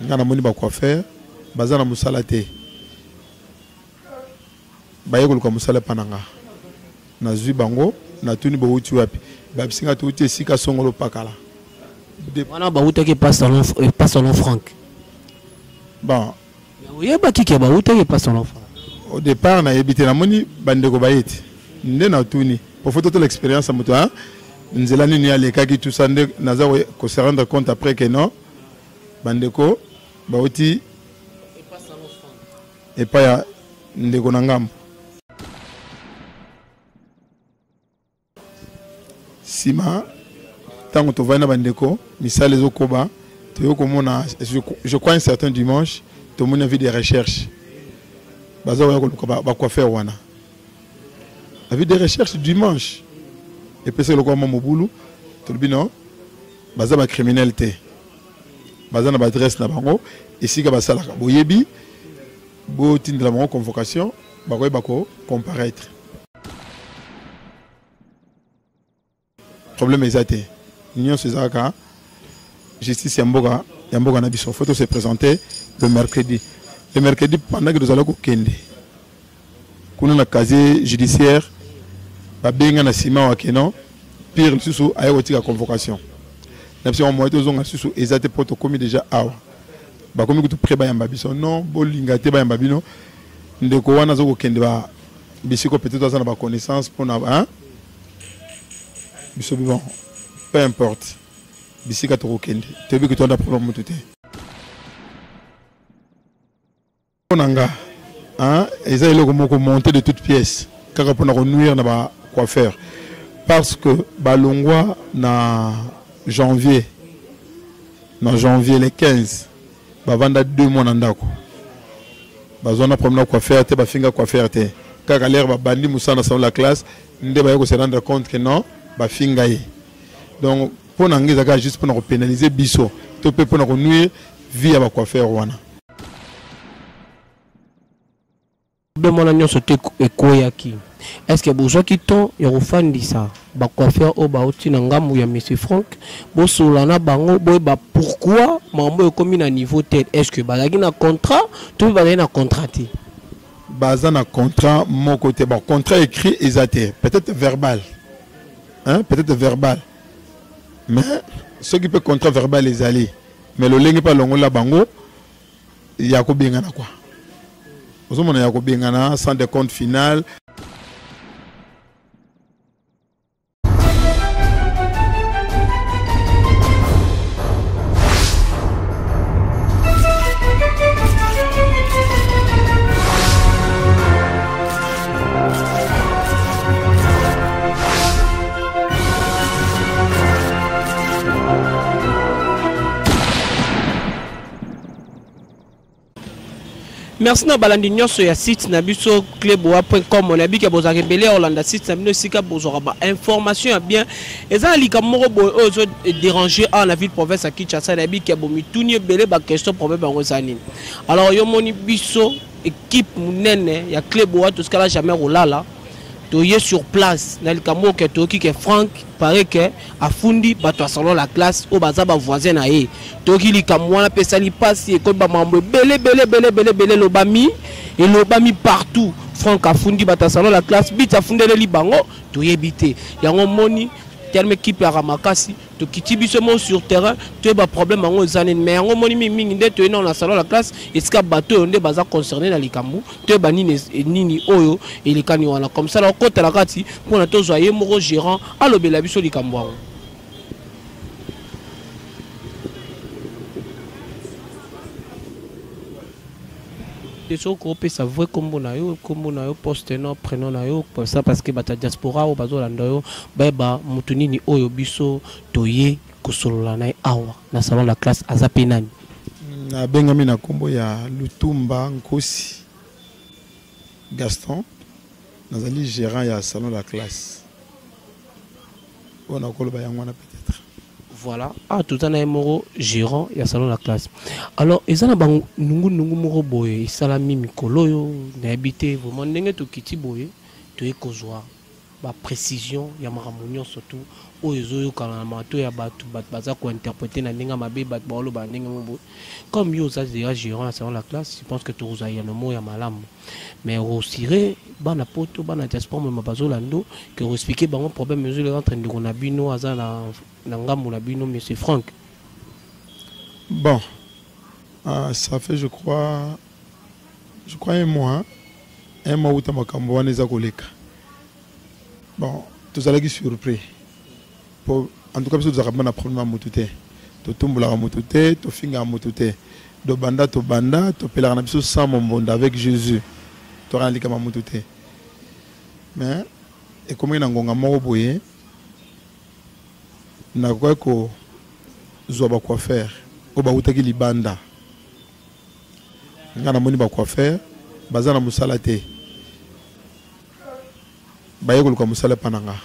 ngana moni ba quoi faire bazana musala te bayekolo ka musala pananga na zui bango na tuni bo uti wapi ba bisinga to uti sika songolo pakala wana ba uti ke pas salon franc bon oui ba ki ke ba uti ke pas salon franc au départ na yebité na moni bandeko bayeti nde na tuni pour photo de l'expérience moto hein nzela nini ya leka ki tout ça nde naza ko se rendre compte après que non bandeko bauti et pas ya ndeko na ngambo sima tango to vana bandeko misale ezokoba to komona je crois un certain dimanche to mona vie de recherche baza ya ko ba quoi faire wana la vie de recherche dimanche et puis c'est le quoi mobulu to bino baza ba criminalité baza na ba adresse na bango ici ka basala ka boyebi bo tindela bango convocation ba ko comparaître problème exacté union César justice yamboka na biso photo se présenter le mercredi pendant que nous allons kende kuna na casier judiciaire ba benga na sima wa keno pire susu ayo tika convocation na biso mo to zonga susu exacté protocole déjà awa ba komi ko to preba yamba biso non bolinga te ba yamba bino ndeko wana zo ko kende ba bisiko peut-être dans ba connaissance pour na hein biso bon peu importe bisika to ko kende te bi ko to da problème tout onanga hein eza ile ko monter de toutes pièces kaka pour na nuire na ba quoi faire parce que balongwa na janvier les 15 bavanda 2 mois na ndako bazona problème quoi faire te ba finga quoi faire te kaka l'air ba bandi musana sur la classe nde ba yeko se rendre compte que non ba finga yi donc pour na ngeza juste pour na pénaliser biso to pe pour na nuire vie ya ba quoi faire wana demona nyonso te ekoyaki est-ce que besoin qui ton yorofandi ça ba quoi faire au ba oti na ngamu ya monsieur Franck bo solana bango boy ba pourquoi mambo ekomi na niveau tel est-ce que bazaki na contrat to bazaki na contraté baza na contrat mon côté bon contrat écrit exacté peut-être verbal hein peut-être verbal mais ce qui peut contrat verbal les aller mais le lengi pas longola bango ya ko bengana quoi vous avez un bengana sans décompte final. Merci na balandi nyonso ya site na biso clubwa.com on a bi ke bozaka belé Hollande site na bino sika bozora ba information ya bien eza lika moko boy ozo déranger en la ville province à Kinshasa na bi ke bomi tuni belé ba question problème bango zanini alors yo moni biso équipe munene ya clubwa tout ce qu'ala jamais rolala to yé sur place na lika moko ke to ki Franck paraît que afundi bato salon la classe au baza ba voisin na ye to ki lika mwana pesa li passe e ko ba mambo belé lobami et lobami partout Franck afundi bato salon la classe bit afundele li bango to yebité yango moni terme équipe ya Ramakasi to kiti biso mo sur terrain to ba problème ngo ezane mais yango moni mingi nde to ina na salon la classe eska bato nde baza concerné na likambu to ba nini oyo elikani wana comme ça la kota la kati pour na to zoyer moko gérant alobela biso likambu ngo des autres groupes ça vrai comme na yo poste no prénom na yo pour ça parce que bata diaspora ou bazolanda yo beba mutunini oyo biso toye kusolola na awa na salon la classe azapenani na bengami na kombo ya Lutumba Nkosi Gaston nazali gérant ya salon la classe on a koloba yangwana peut-être voilà ah tout en moro gérant ya salon la classe alors ezana bang nungu moko boye salami mikolo yo na habité vraiment ndenge to kiti boye to ekozwa ba précision ya maramunyo surtout oyo kana mato ya batu baza ko interpréter na ndinga mabe bat bolo ba ndinga mo comme yo ça déjà gérant selon la classe je pense que tout ça y a le mot ya malam mais osiré bana poto bana diaspora mo bazolando que expliquer bango problème mesure entre ndiko na bino aza na ngambo na bino monsieur Franck. Bon ça fait je crois un mois où tu makambo wana eza koleka. Bon tous allez surpris. En tout cas, si vous avez un problème à moutouté, tu tombes à moutouté, tu finis à moutouté. De banda, tu peux la sans mon monde avec Jésus. Tu auras un lit comme moutouté. Mais, et comme il y a un gong boye, n'a quoi que zoba quoi faire. Au bas où tu as li banda. N'a moni ba quoi faire. Bazana musalate. Bayekol ko musala pananga.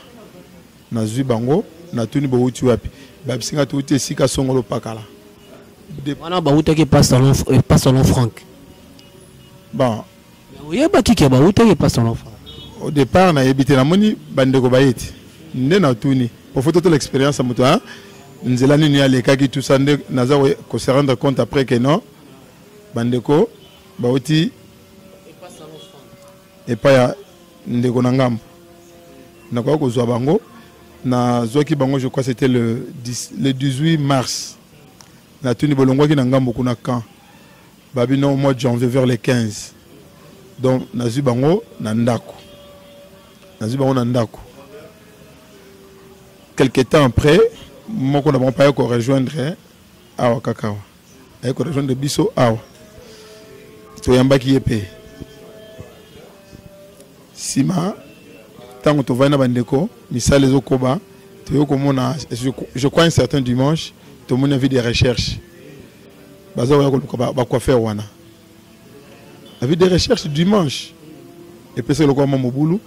Na zui bango. Na tuni ba uti wapi ba bisinga tuti sika songolo pakala wana ba uti ke pas salon Franck. Bon oui ba ki ke ba uti ke pas salon Franck. Au départ na yebite na moni bandeko bayeti nde na tuni pour photo l'expérience à moto hein nzela ni ya leka ki tout ça nde naza ko se rendre compte après que non bandeko ba uti et pas ya ndeko na ngambo na kwa ko zwa bango na zoki bango je crois c'était le 18 mars na tuni bolongwa ki na ngambo kuna kan babino au mois de janvier vers les 15 donc na zu bango na ndako quelques temps après moko na bon pas ko rejoindre awa kakawa ay ko rejoindre biso awa to yambaki yepe sima tant que tu vas dans bandeko misale les okoba je crois un certain dimanche tout le monde a vu des recherches baza ba quoi faire wana a vu des recherches dimanche et puis c'est le quoi mobulu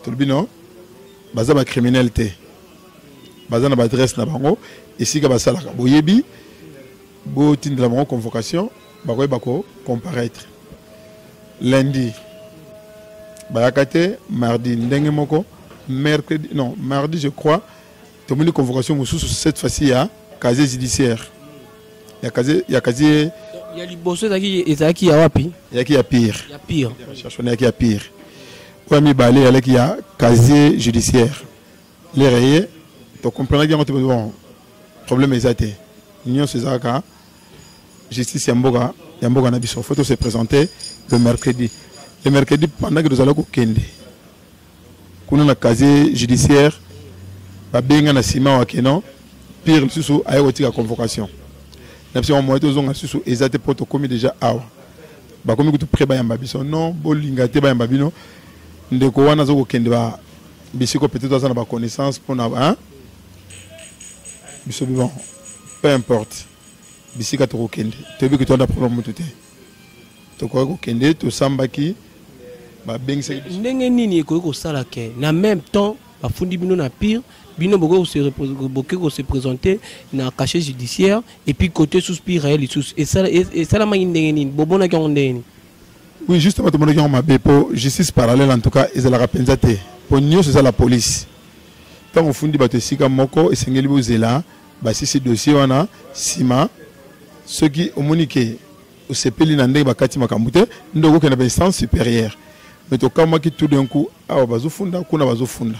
tout le bino baza ba criminalité baza na ba adresse na bango ici ka basala boyebi bo tindela bango convocation ba ko comparaître lundi Bayakate, mardi, ndenge moko, mercredi, non, mardi je crois, tu as une convocation cette fois-ci à casier judiciaire. Il y a casier. Il y a les bosseux qui y a wapi. Il y a qui a pire. Il y a pire. Il y a qui a pire. Ouais, mais balé, il y a casier judiciaire. Les rayés, tu comprends qu'il y a un problème exact. L'Union César, justice Yamboga Nabiso, faut se présenter le mercredi. Le mercredi, pendant que nous allons au Kende, nous avons un casier judiciaire, nous avons un ciment au pire, nous avons une convocation. Nous avons un protocole déjà. Nous avons un non, bolingate ba mbabino ndeko wana zo kokende ba bisiko peut-être dans ba connaissance pour na biso bon peu importe bisika to kokende to bi que to na problème mututé to ko kokende to sambaki ndenge nini ko sala ke na même temps bafundi bino na pire bino boko se présenter na cachet judiciaire et puis côté soupir réel et ça la ndenge nini bobona ki ndenge. Oui, justement, tout le monde a dit pour justice parallèle, en tout cas, ils ont la rapenzate. Pour nous, c'est ça la police. Quand on fondi batesika moko et sengeli bozela, bah si c'est dossier on a sima ceux qui au monique au sepeli nande bakati makamute ndoko kana instance supérieure. Mais to kama ki tout d'un coup ah bazo funda kuna bazo funda.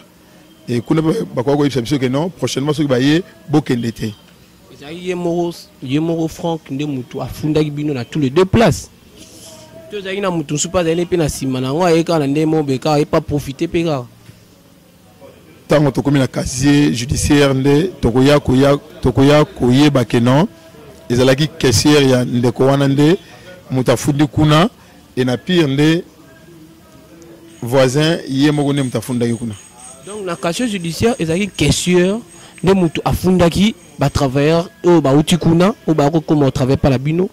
Et kuna bakwa ko ibisa biso que non prochainement ceux qui baye bokendete. Yemoro Franck nde mutu afunda ki bino na tous les deux places. Tu as une mouton super d'aller péna simana ou avec un ndemo beka et pas profiter pega. Tant que tu commis la casier judiciaire nde tokoya koye bakeno ezalaki caissière ya ndeko wana nde mutafundi kuna et na pire nde voisin yemoko nde mutafunda kuna. Donc la casier judiciaire ezalaki caissière nde mutu afundaki ba travailleur o ba utikuna o ba ko comme travaille pas la bino.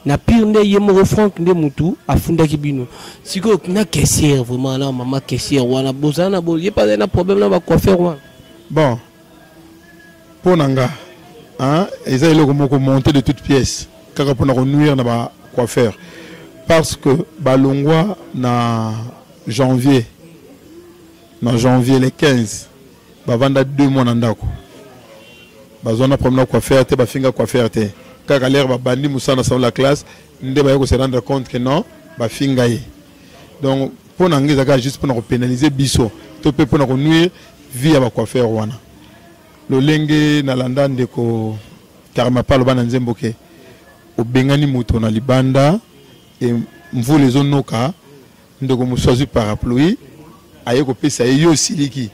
Na pire nde Yemoro Franck nde mutu afunda kibino siko na caissière vraiment là maman caissière wana bozana bo y pas un problème là ba coiffeur wana bon pour nanga hein ils ont le moko monter de toutes pièces kaka pour na nuire na ba coiffeur parce que balongwa na janvier les 15 ba vanda 2 mois na ndako bazona problème quoi faire te ba finga quoi faire te kaka l'air ba bandi musana dans la classe ndé ba ko se rendre compte que non ba finga yi donc pour n'angiza ka juste pour pénaliser biso to pe pour nuire vie ba quoi faire wana lo lenge na landa ndeko karma palo bana nzembo ke obengani moto na libanda et mvule zonoka ndeko musozi parapluie aye ko pesa yo siliki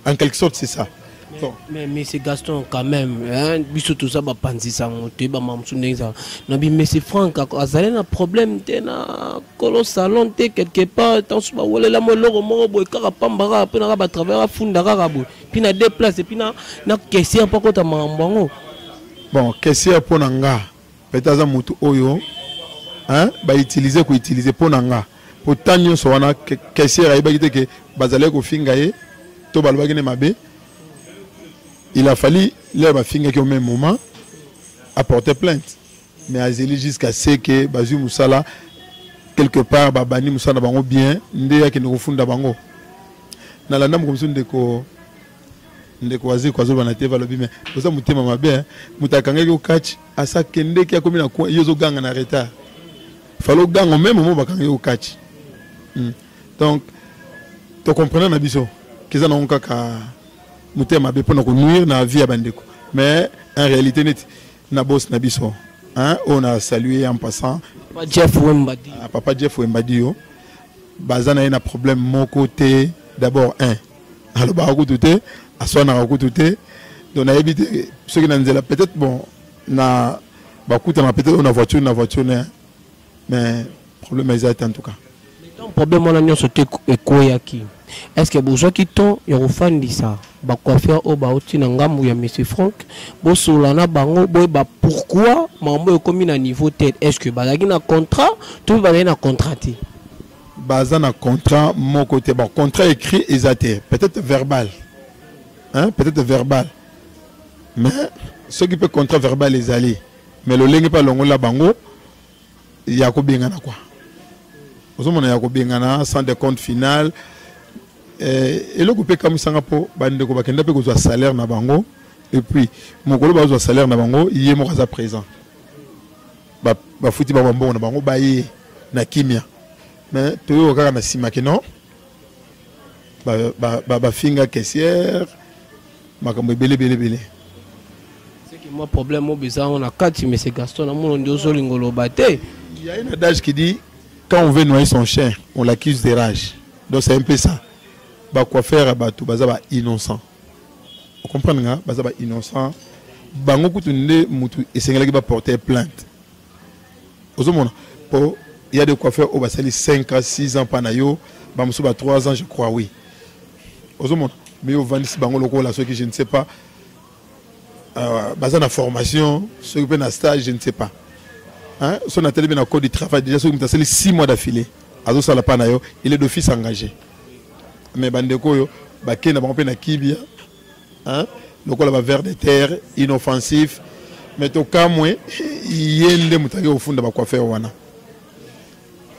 en quelque sorte c'est ça. Bon. Mais c'est Gaston quand même, hein, biso tout ça ba panzi sangote ba mamsu neza. Na bi mais c'est Franck azalé na problème te na kolo salon te quelque part tant ba wole la mo loro mo boy kara pambara pe na ba travers funda kara boy. Puis na déplacer puis na caissier pas ko ta mambango. Bon, caissier pour nanga. Peut-être ça mutu oyo hein ba utiliser pour nanga. Pour tanyo so wana caissier ay ba gite ke bazale ko finga ye to balba gine mabe. Il a fallu, là, ma fille qui au même moment, apporter plainte. Mais Azeli jusqu'à ce que Bazou Moussala, quelque part, Babani Moussala Bango bien, Ndéa qui nous refunda Bango. Dans la dame comme ça, ndeko Azé, Kwazo Banate, Valobi, mais pour ça, Mouté Mama bien, Moutakanga au catch, à ça, Kende qui a commis la coin, Yozo Gang en arrêta. Il fallait gang au même moment, Bakanga au catch. Donc, tu comprends, Nabiso, qu'ils en ont qu'à. Mutema be pona ko nuire na vie bandeko mais en réalité net na boss na biso hein on a salué en passant papa Jeff Wembadi papa Jeff Wembadi yo bazana na problème mon côté d'abord un alors ba ko touté asona ko touté donc na éviter ce qui nanzela peut-être bon na ba kuta na peut-être on a voiture mais problème est en tout cas le problème on a nyo sote ekoyaki. Est-ce que besoin qui ton yorofandi ça ba quoi faire au baoti na ngamu ya monsieur Franck bo solana bango boy ba pourquoi mambo ekomi na niveau tête est-ce que bazaki na contrat tout bazaki na contraté baza na contrat mon côté bon contrat écrit exact peut-être verbal hein peut-être verbal mais ce qui peut contrat verbal les aller mais le lenge pas longo la bango ya ko bengana quoi ozomona ya ko bengana sans de compte final. Et le coupé comme Singapour, bande ko bakenda pe ko salaire na bango et puis mokolo ba zo salaire na bango yé mo kaza présent ba futi ba bango na bango ba yé na kimia mais to yo kaka na sima ke non ba finga caissière makambo belé c'est que moi problème mo bizarre on a quatre mais c'est Gaston na mon ndozo lingolo baté. Il y a un adage qui dit quand on veut noyer son chien on l'accuse de rage donc c'est un peu ça. Ba quoi faire à batou bazaba innocent. Vous comprenez nga bazaba innocent. Bango kutunde mutu esengela ki ba porter plainte. Ozomona pour il y a de quoi faire au basali 5 à 6 ans panayo, ba musu ba 3 ans je crois oui. Ozomona mais au vandis bango loko la ceux qui je ne sais pas bazana formation, ceux qui na stage je ne sais pas. Hein, son atelier bien code du travail déjà ceux qui m'ont 6 mois d'affilée. Azo sala panayo, il est d'office engagé. Mais bandeko yo bakena bango pe na kibia hein lokola ba vers de terre inoffensif mais to kamwe yende mutake ofunda ba coiffeur wana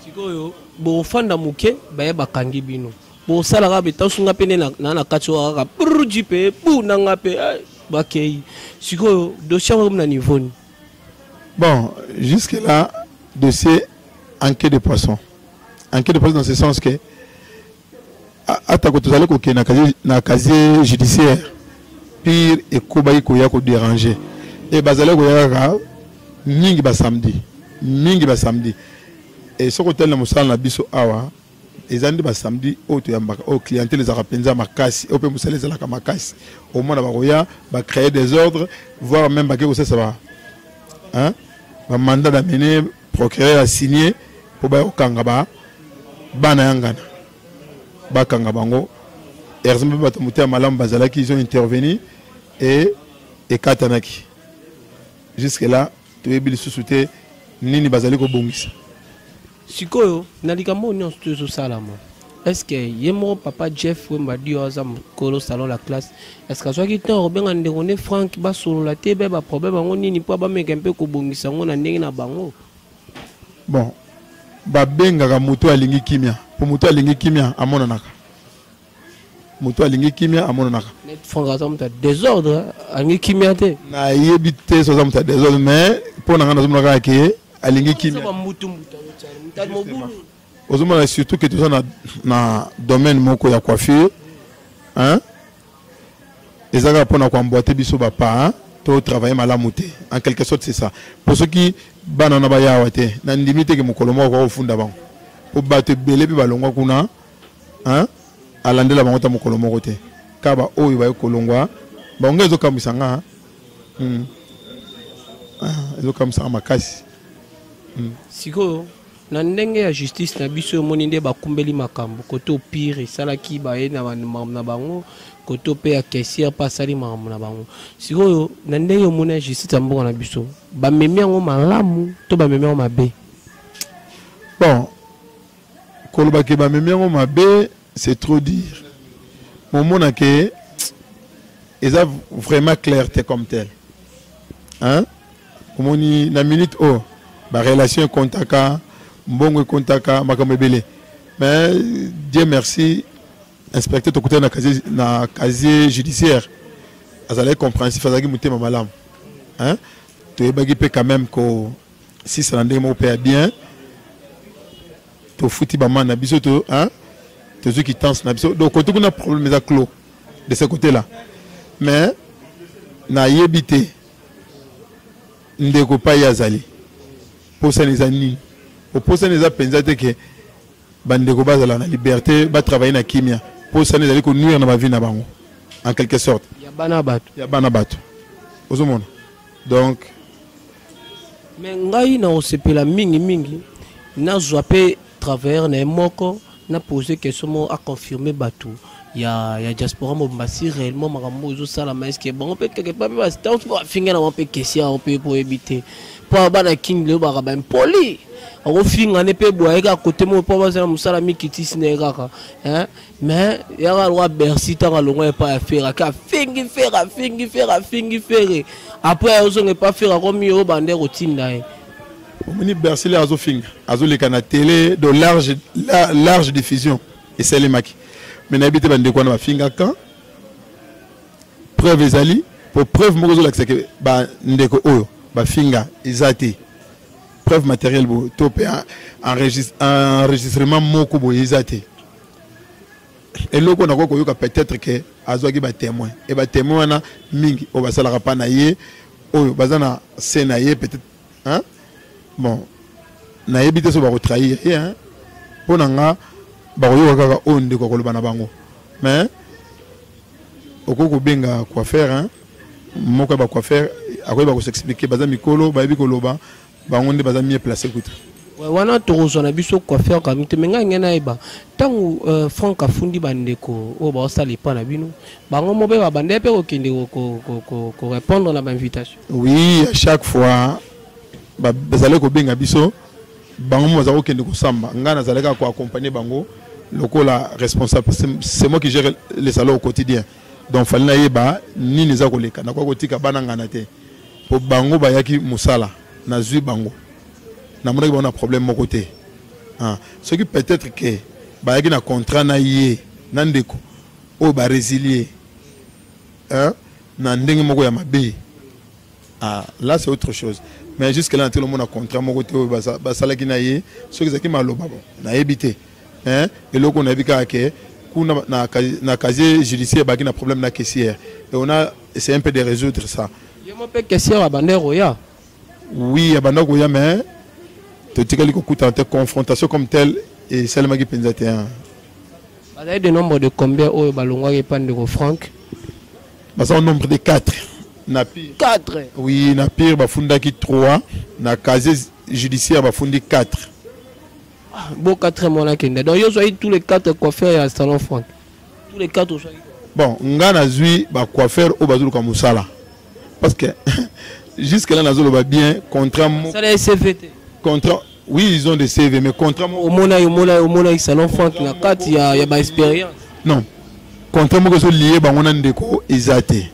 sikoyo bo fanda muke baye bakangi bino bo sala ga beta sunga pene na katso ga jipe bu na ngape bakei sikoyo dossier comme na niveau ni bon jusque là dossier enquête de poisson dans ce sens que atako tozali ko na casier judiciaire pire et kobayi ko ya ko déranger et bazali ko ya mingi ba samedi et ce hôtel na musala na biso awa ezandi ba samedi o to yambaka o clientèle za rapenza makasi o pe musala za la makasi au moins ba koya ba créer des ordres voire même ba ke ça va hein ba mandat d'amener procureur a signé pour ba okanga ba bana yangana bakanga bango erzembe batamuté malam bazalaki ils ont intervenu et katanaki jusque là tu es bil sous-souté nini bazali ko bongisa sikoyo nalika mo nyonso to salama est-ce que yemo papa Jeff Wembadi azam kolo salon la classe est-ce que soit qui temps benga ndekone Franck ba solo la tebe ba problème ngo nini po ba meka mpe ko bongisa ngo na ndenge na bango bon ba benga ka moto alingi kimia pour moto alingi kimia amona naka moto alingi kimia amonaka net franc ça désordre angi kimia te na yebite so ça désordre mais pour na ngana zomaka ke alingi kimia ça ba mutu ozomona surtout que tout ça na domaine moko ya coiffure hein ezaka pona ko emboîter biso ba pa to travailler malamu te en quelque sorte c'est ça pour ceux qui banana ba yawa te na ndimite ke mokolo moko ko funda bango po bato belé pe balongwa kuna hein alandela bango ta mokolo moko te kaba oyo ba kolongwa bango ezo kamisanga ezo kamisanga makasi siko na ndenge ya justice na biso moni nde bakumbeli makambo koto pire salaki baye na bango koto pe ya caissière pa sali makambo na bango siko na ndenge moni ya justice mboka na biso ba memi yango malamu to ba memi yango mabe bon koloba ke ba memi yango mabe c'est trop dire mon mona ke eza vraiment clarté comme tel hein komoni na minute oh ba relation contaka mbongo contaka makambo ebele mais Dieu merci inspecteur to côté na casier judiciaire azalaki compréhensif azalaki mutema malamu hein to ebagi pe quand même ko si ça ndenge mo pe bien to futi ba man na biso to hein to ceux qui tentent na biso donc côté qu'on a problème ça clos de ce côté là mais na yebité ndeko pa yazali pour ça les années pour ça les apenzate que bandeko bazala na liberté ba travailler na kimia pour ça les aller ko nuire na ba vie na bango en quelque sorte ya bana bato ozomona donc mais ngai na osepela mingi na zoapé travers na moko na poser question à confirmer bato ya diaspora Mombasi réellement makambo zo sala mais que bon peut quelque part ba c'est on finir na pe question on peut pour éviter pour bana king le ba ba poli on finga ne pe boye ka côté mo po ba za musala mikiti sineka hein mais ya ga roi Bercy ta ga longo pas faire ka fingi faire après on ne pas faire comme yo bande routine on ni Bercy les azo finga azo le kana télé de large diffusion et c'est les maki mais n'habite bande quoi na finga quand preuve ezali pour preuve moko zo l'accès que ba ndeko oyo ba finga izati preuve matérielle bo topé enregistrement moko bo izati et loko na ko yoka peut-être que azwaki ba témoin et ba témoin na mingi o basala rapa na ye oyo bazana scène ye peut-être hein bon na yebite so ba retrahir hein ponanga ba yoka kaka onde ko koloba na bango mais okoko benga quoi faire hein moko ba quoi faire akoy ba ko s'expliquer baza mikolo ba yebi koloba bango nde baza mieux placé kutu wana torozo na biso quoi faire comme te menga ngena eba tangu Franck afundi bandeko o ba sali pa na bino bango mo be ba bande pe ko kende ko répondre à l'invitation oui à chaque fois ba bazale ko benga biso bango mo za ko kende ko samba ngana zaleka ko accompagner bango lokola responsable c'est moi qui gère les salons au quotidien donc fallait na yeba ni neza ko leka na ko tika bana ngana te po bango ba yaki musala na zui bango na mona on a problème mon côté ah ce qui peut-être que ba yaki na contrat na yé na ndeko o ba résilier hein na ndenge moko ya mabe ah là c'est autre chose mais jusque là tout le monde a contrat mon côté ba sala ki na yé ce qui maloba bon na éviter hein et là qu'on a vu que kuna na casier judiciaire ba ki na problème na caissière et on a essayé un peu de résoudre ça yo mo pe caissière à bandero ya oui à bandero ya mais tu te dis que confrontation comme telle et seulement qui pense à un. Vous avez des nombres de combien au Balongwa et Pandero Franck? Bah ça un nombre de 4. Na pire. 4. Oui, na pire ba funda qui 3, na casier judiciaire ba fundi 4. Bon 4 mois là kende. Donc yo soyez tous les 4 coiffeurs à salon Franck. Tous les 4 soyez. Bon, ngana zui ba coiffeur au bazulu comme musala. Parce que jusque là nazolo ba bien contrat ça les CVT. Contrat, oui, ils ont des CV, mais contrat au mona salon Franck na carte il y a ba expérience. Non. Contrat mo ko lié ba ngona ndeko ezate.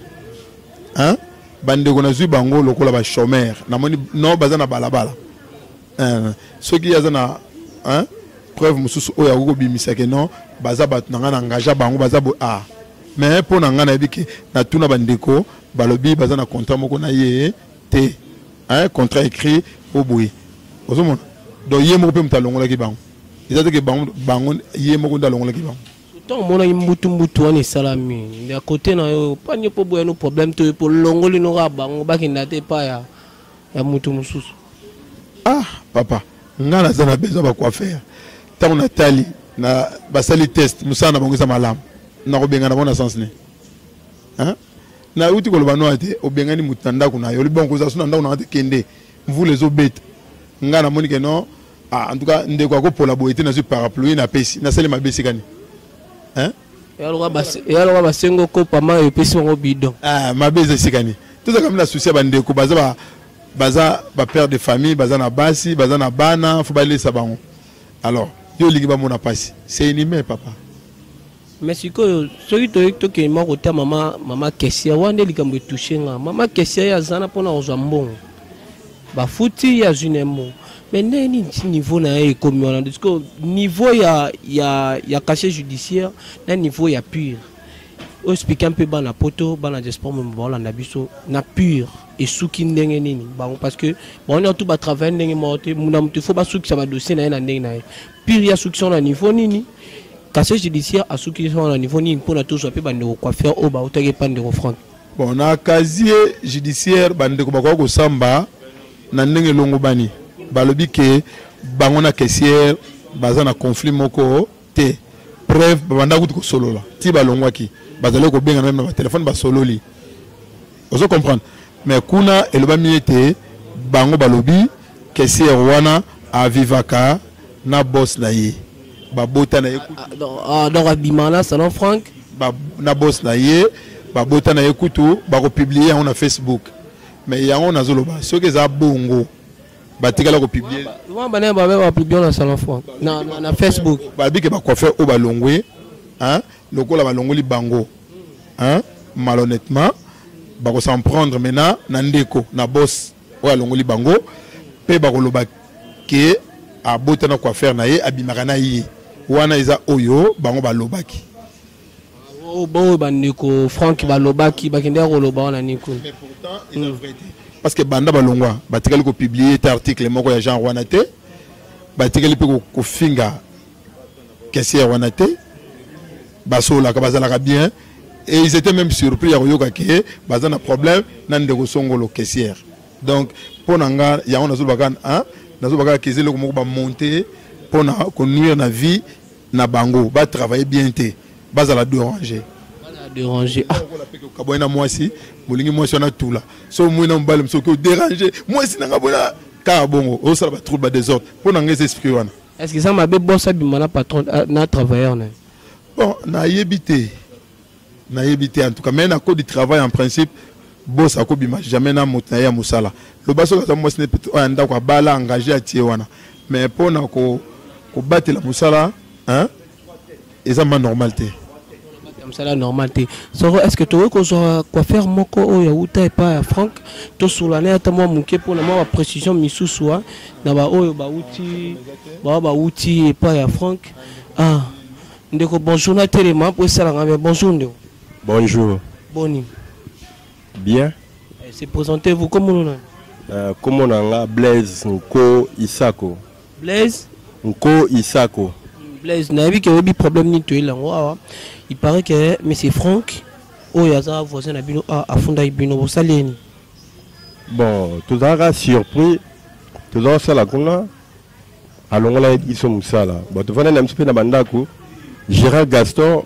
Hein? Bandeko na zui bango lokola ba chômeur. Na moni non bazana balabala. Ceux qui yazana hein? Preuve mususu oya ko bimisa que non, baza bat na engagé bango baza bo ah. mais pour na ngana biki na tuna bandeko balobi baza na contrat moko na ye te hein contrat écrit au boui ozomona donc ye moko pe mtalongola ki bango ezate ke bango ye moko ndalongola ki bango tant mona mbutu wana salami ya côté na yo pas ni po boya no problème to pour longoli no ga bango bakinda te pa ya mutu mususu ah papa ngana zana besoin ba quoi faire tant on a tali na basali test musana bango sa malamu na kobenga na bona sens ne hein na uti ko lobano ate obengani mutanda kuna yo libon ko za suna ndako na ate kende vous les obètes ngana moni ke non ah en tout cas ndeko ko pola boité na su parapluie na pesi na sele mabesi kani hein ya lo ba sengo ko pama yo pesi ngo bidon ah mabesi sikani tout ça comme la souci bandeko baza ba père de famille baza na basi baza na bana faut baler ça bango alors yo ligi ba mona pasi c'est inhumain papa. Mais si soki to ke ma kota mama kesia wande likambo toucher nga mama kesia ya zana pona ozwa mbongo ba futi ya junembo mais neni niveau na e comme on dit que niveau ya casier judiciaire na niveau ya pur o expliquer un peu bana poto bana diaspora mo bola na biso na pur et souki ndenge nini ba parce que on a tout ba travailler ndenge moté muna mutu faut ba souki ça ba dossier na ndenge na pur ya souki na niveau nini casier judiciaire à ceux qui sont au niveau ni pour tous un peu bande quoi faire au ba otake pande ko front bon na casier judiciaire bande ko ba ko samba na ndenge longo bani balobi ke bango na caissière baza na conflit moko te preuve banda ko solola ti balongwa ki bazale ko benga même na téléphone ba sololi ozo comprendre mais kuna eloba miete bango balobi caissière wana a vivaka na boss na ye babota na ekutu donc abimana salon frank na boss na ye babota na ekutu ba ko publier on na Facebook mais yango na zoloba soki za bongo batikala ko publier ba ba publier na salon frank na Facebook babike ba ko faire au balongwe hein lokola balongoli bango hein malhonnêtement ba ko s'en prendre maintenant na ndeko na boss o alongoli bango pe ba ko loba ke abota na quoi faire na ye abimaka na ye wana iza oyo bango balobaki bon bandeko frank balobaki bakende ko loba wana niku mais pourtant il a vrai parce que banda balongwa batikali ko publier cet article moko ya Jean wana te batikali pe ko finga caissière wana te basola ka bazala bien et ils étaient même surpris ya yoka ke bazana problème nan ndeko songolo caissière donc ponanga ya on azobaka hein nazobaka kezelo ko moko ba monter pona ko nuire na vie na bango ba travailler bien te bazala déranger ah ka boina moi si molingi moi sona tula so moina mbale mso ko déranger moi si nanga bona ka bongo o sala ba trouble ba désordre pona ngese esprit wana est-ce que ça m'a be bossa bimana patron na travailleur na bon na yebité en tout cas mais na code du travail en principe boss akobima jamais na motna ya musala le baso ka moi ce n'est pas anda ko bala engagé à tie wana mais pona ko battre la musala hein et ça ma normalité comme ça la normalité so est-ce que tu veux qu'on soit quoi faire moko o ya uta et pas frank to sur l'année à moi muke pour la moi précision misusu na ba o ba uti et pas ya frank ah ndeko bonjour na téléma pour ça la bonjour ndeko bonjour boni bien c'est présentez-vous comme on a Blaise Nko Isako Blaise n'a vu qu'il y a eu problème ni tout là il paraît que monsieur Franck oh yaza voisin na bino a funda ibino saleni bon tout ça surpris tout ça la kuna allons là ils sont musala bon tu vois un petit peu na bandako Gérard Gaston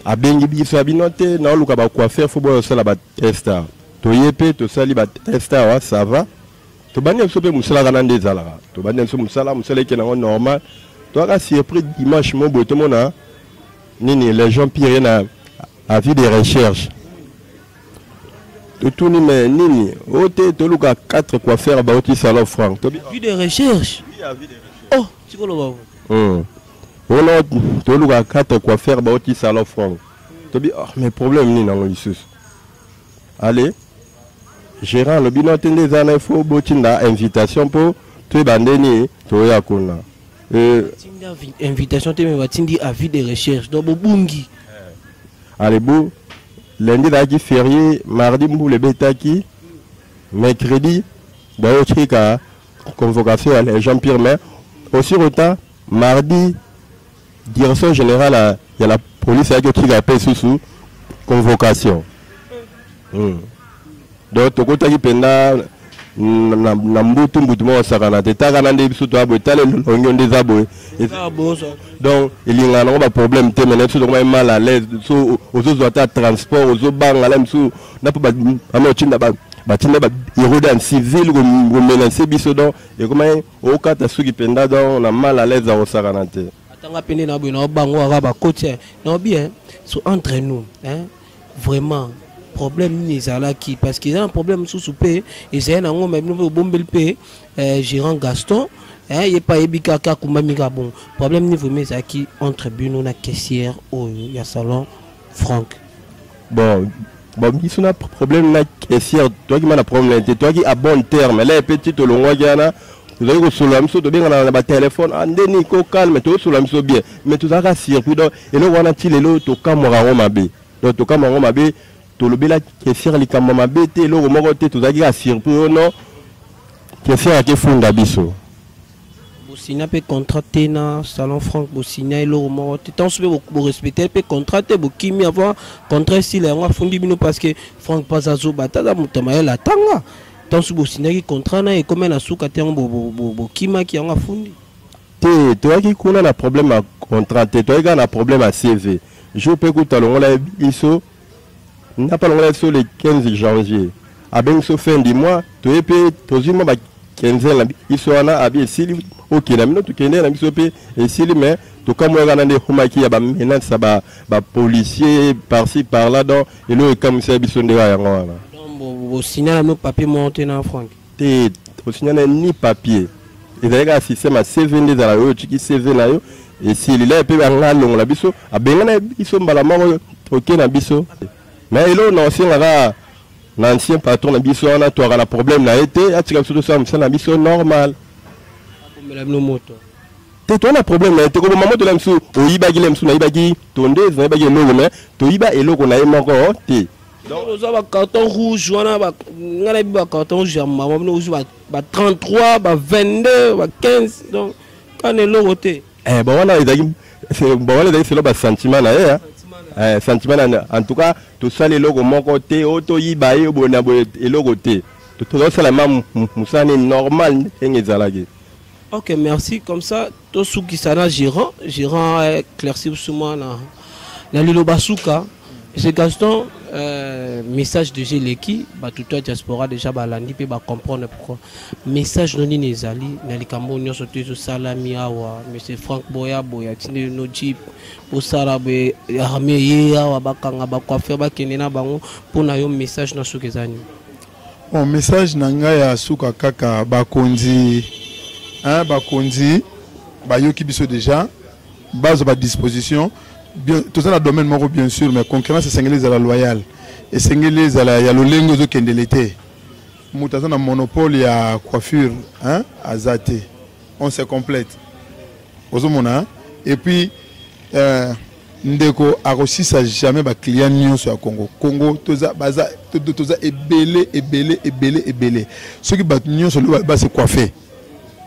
a bengi biso abinote na luka ba quoi faire faut boire ça la ba testa to yepe to sali ba testa ça va to bani so pe musala kana ndezala to bani so musala ke na normal to aka surpris dimanche mon boto mona nini les gens pire na a vie de recherche to tourner mais nini ote to luka 4 quoi faire ba oti salon franc to vie de recherche oh tu ko lo ba on a tout le monde 4 quoi faire bah au salon franc. Tu dis oh mais problème ni dans l'issus. Allez, gérant le bilan des années faut botinda invitation pour tu bandeni tu ya kuna. Invitation, tu m'as avis de recherche. Donc, Bungi. Allez, bou. Lundi, là, férié. Mardi, bou, le bétaki. Mercredi, d'ailleurs, convocation à Jean-Pierre Maire. Aussi, autant, mardi, direction générale, il y a la police qui a appelé sous convocation. Donc, tu as dit que Nambutu Mbutumo Saranate, Taranande Bisoto Abotal, l'Union des Abois. Donc, il y a un problème, tu es mal à l'aise, aux autres transports, aux autres banques, à l'aime sous, n'a pas de civil, ou menacé Bisodo, et comme au cas de ceux qui pendent, on a mal à l'aise à Saranate. Entre nous, vraiment. Problème ni qui parce qu'il y a un problème sous soupé et c'est un homme même bombel p gérant Gaston il pas ebika ka kumamika bon problème ni vraiment ça qui entre Bruno na caissière au ya salon Franck bon il y a un problème na caissière toi qui m'a un problème toi qui à bon terme là petit au long gana vous avez sur la mission de bien dans le téléphone andeni ko calme tout sur la mission bien mais tout ça circuit donc et là on a tiré l'autre camera mabe donc to camera mabe le bela caissière li kamama bete lo moko te tozaki assure pour non caissière qui fonda biso Bosina peut contracter na salon Franck Bosina et lo moko te tant souvent pour respecter peut contracter bokimi avoir contrat si les on fondi bino parce que Franck Pazazo batala mutama la tanga tant souvent Bosina qui contrat na et comme na souka te bokima qui on fondi te toi qui connais un problème à contracter toi qui a un problème à CV je peux écouter on la biso n'a pas sur le 15 janvier. À bien fin du mois, tu es payé, tu as 15 ans, ils sont à bien s'il ok, la minute tu connais la mission et s'il mais tu comme on a des hommes qui a maintenant ça va policier par-ci par-là donc et là comme ça ils sont derrière moi. Donc au signal nos papiers monter en Franck. T'es au signal ni papier. Et d'ailleurs si c'est ma CV des à la qui CV là et s'il est peu en long la biso a bien ils sont balama ok na biso. Mais il a l'ancien patron de Bisso, on a un problème, il a été, c'est un Bisso normal. Tu as un problème, tu as un moment de l'emsou, tu as un ibagi, tu as un carton rouge, on a un carton rouge, 33, 22, 15, donc quand on est logoté. Eh bon, c'est le sentiment là. Sentiment en tout cas tout ça les logos mon côté auto yiba et bon et logo t tout ça la même musane normal ngezalage. OK, merci comme ça to souki sana gérant éclairci sur moi na lilo basuka c'est Gaston message de Geleki ba tout diaspora déjà ba landi pe ba comprendre pourquoi message noni nezali na likambo nyonso tezo salami awa monsieur Franck Boya tine no jeep au sarabe armée ye awa bakanga ba coiffeur ba kenena bango pona yo message na sukezani bon message na nga ya suka kaka bakonzi ba yoki biso déjà base ba disposition bien tout ça dans le domaine moro bien sûr mais concurrence c'est à la loyale et c'est à la ya lolengo zo kendelete mutaza na monopole ya coiffure azate on se complète ozomona et puis ndeko a reçu ça jamais ba client nyonso ya Congo toza baza toza ebele ceux qui bat nyonso ba se coiffer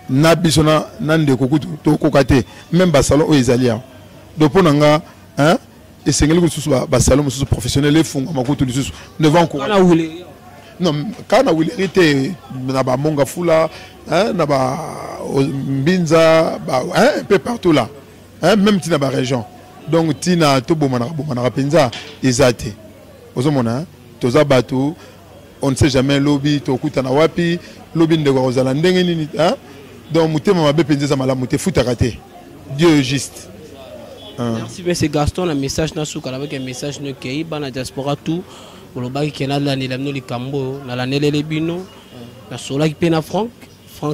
na bisona na ndeko to kokate même ba salon o ezalia donc pour nga et c'est quelque chose ba salon professionnel les fonds makutu lisusu ne va encore non quand na willerité na ba monga fula na ba mbinza ba un peu partout là même tina ba région donc tina to bomana penza ezate ozomona toza bato on ne sait jamais lobby to kutana wapi lobby ndeko ozala ndenge nini donc mutema mabe penza za malamu te futa raté Dieu est juste. Merci monsieur Gaston, un message na souka avec un message no kei bana diaspora tout pour le baki kena la ni lamno li kambo na la nele lebino na sola ki pena Franck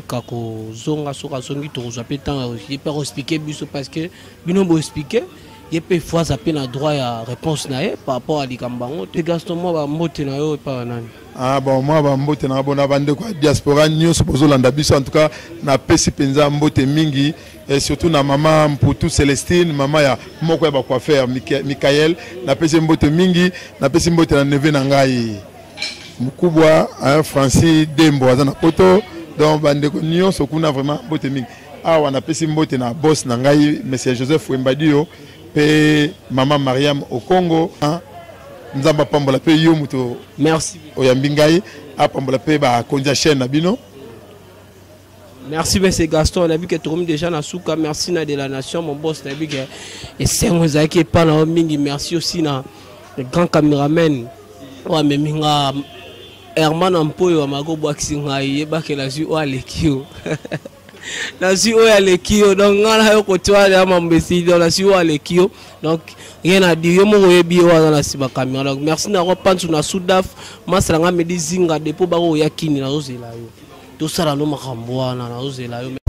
kako zonga soka zongi to zo petan il peut expliquer biso parce que bino bo expliquer il peut fois ça peine droit à réponse par rapport à Likambango. Tu Gaston moi mbote na yo pas nani. Ah bon moi ba mbote na bona bande quoi diaspora nyos bozolanda biso en tout cas na pesi penza mbote mingi et surtout na maman Mputu Célestine maman ya moko ya ba coiffeur Michael na pesi mbote mingi na pesi mbote na neve na ngai mukubwa Francis Dembo azana poto donc bande ko nyos kuna vraiment mbote mingi awa na pesi mbote na boss na ngai monsieur Joseph Wembadio pe maman Mariam au Congo Nzamba pambola pe yo muto merci oyambingai apambola pe ba konja chaîne na bino. Merci monsieur Gaston, on a vu que tu as déjà na souka, merci na de la nation mon boss, on a vu que et c'est moi qui pas na mingi, merci aussi na le grand caméraman wa meminga Herman Ampoyo amago boxinga yeba ke la ju o alekio la ju o alekio donc ngala yo ko twa ya mambesi dans la ju o alekio donc rien à dire mo yebi wa dans la siba caméra donc merci na repantu na Soudaf masranga medizinga depo ba o yakini na ozela yo to sala no makambo na ozela yo.